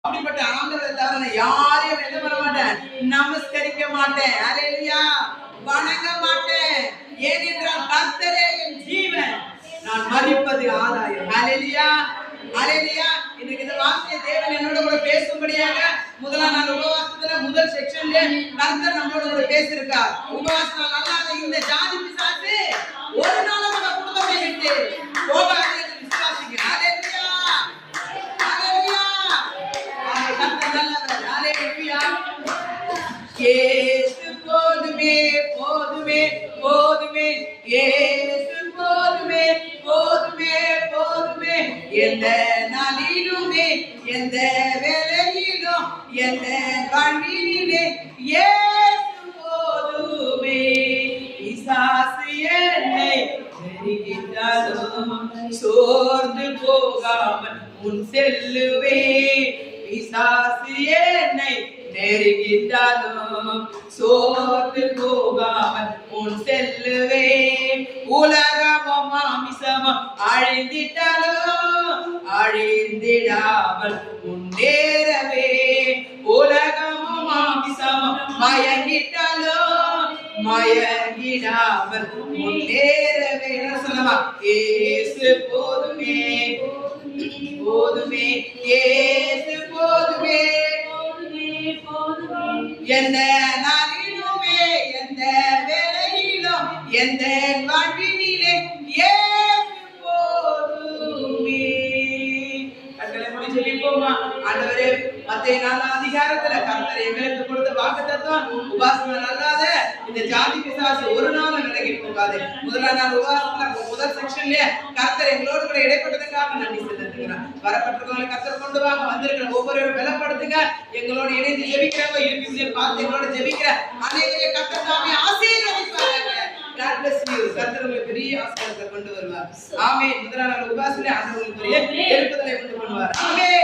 அப்படிப்பட்ட ஆண்டவரை தவிர யாரையும் என்ன பண்ண மாட்டேன், நமஸ்கரிக்க மாட்டேன், ஹல்லேலூயா, வணங்க மாட்டேன். ஏனென்றால் கர்த்தரே என் ஜீவன், நான் மரிப்பது ஆதாயம். ஹல்லேலூயா, ஹல்லேலூயா. இன்னைக்கு இந்த வார்த்தையை தேவன் என்னோட கூட பேசும்படியாக முதலாம் நாள் உபவாசத்துல முதல் செக்ஷன்ல கர்த்தர் நம்மளோட கூட பேசியிருக்கார். உபவாசம் அல்லாத இந்த ஜாதி பிசாசு ஒரு நாளும் நம்ம குடும்பத்தை விட்டு போகாது என்று விசுவாசிக்கிறேன். ஹல்லேலூயா, ஹல்லேலூயா. கர்த்தர் நல்லவர். ஹல்லேலூயா. இயேசு போதுமே, போதுமே, போதுமே, இயேசு போதுமே, போதுமே, போதுமே, எந்த நாளிலுமே, எந்த வேளையிலும், எந்த வாழ்விலே இயேசு போதுமே. பிசாசு என்னை நெருங்கிட்டாலும் சோர்ந்து போகாமல் முன் செல்லுவேன். பிசாசு என்னை நெருங்கிட்டாலும் சோர்ந்து போகாமல் முன் செல்லுவேன். உலகமும் மாமிசமும் அழிந்திட்டாலும் அழிந்திடாமல் முன்னேறவே. உலகமும் மாமிசமும் மயங்கிட்டாலும் மயங்கிடாமல் முன்னேறவே. சொல்லமா, இயேசு போதுமே, போதுமே, இயேசு போதுமே, எந்த நாளிலுமே, எந்த வேளையிலும், எந்த வாழ்வினிலே இயேசு போதுமே. கர்த்தரை போய் ஜெபிப்போமா. ஆண்டவரே, மத்தேயு 4 அதிகாரத்துல கர்த்தர் எங்களுக்கு கொடுத்த வாக்குத்தத்தம், உபவாசம் அல்லாத இந்த ஜாதி பிசாசு ஒரு நாளும் விலகி போகாது. முதலாம் நாள் உபவாசத்துல முதல் செக்ஷன்ல கர்த்தர் எங்களோடு கூட இடைப்பட்டதுக்காக நன்றி செலுத்துகிறோம். வரப்பட்டவங்களை கர்த்தர் கொண்டு வாங்க, வந்திருக்கிற ஒவ்வொருவரும் பலப்படுத்துங்க. எங்களோடு இணைந்து ஜெபிக்கிறவங்க யூடியூப்ல பார்த்து எங்களோட ஜெபிக்கிற அனைவரையும் கர்த்தர் தாமே ஆசீர்வதிப்பாராக. God bless you. கர்த்தர் உங்களுக்கு பெரிய ஆசீர்வாதத்தை கொண்டு வருவார். ஆமென். முதலாம் நாள் உபவாசத்துல ஆண்டவர் உங்களுக்கு பெரிய எழுப்புதலை கொண்டு வருவார். ஆமென்.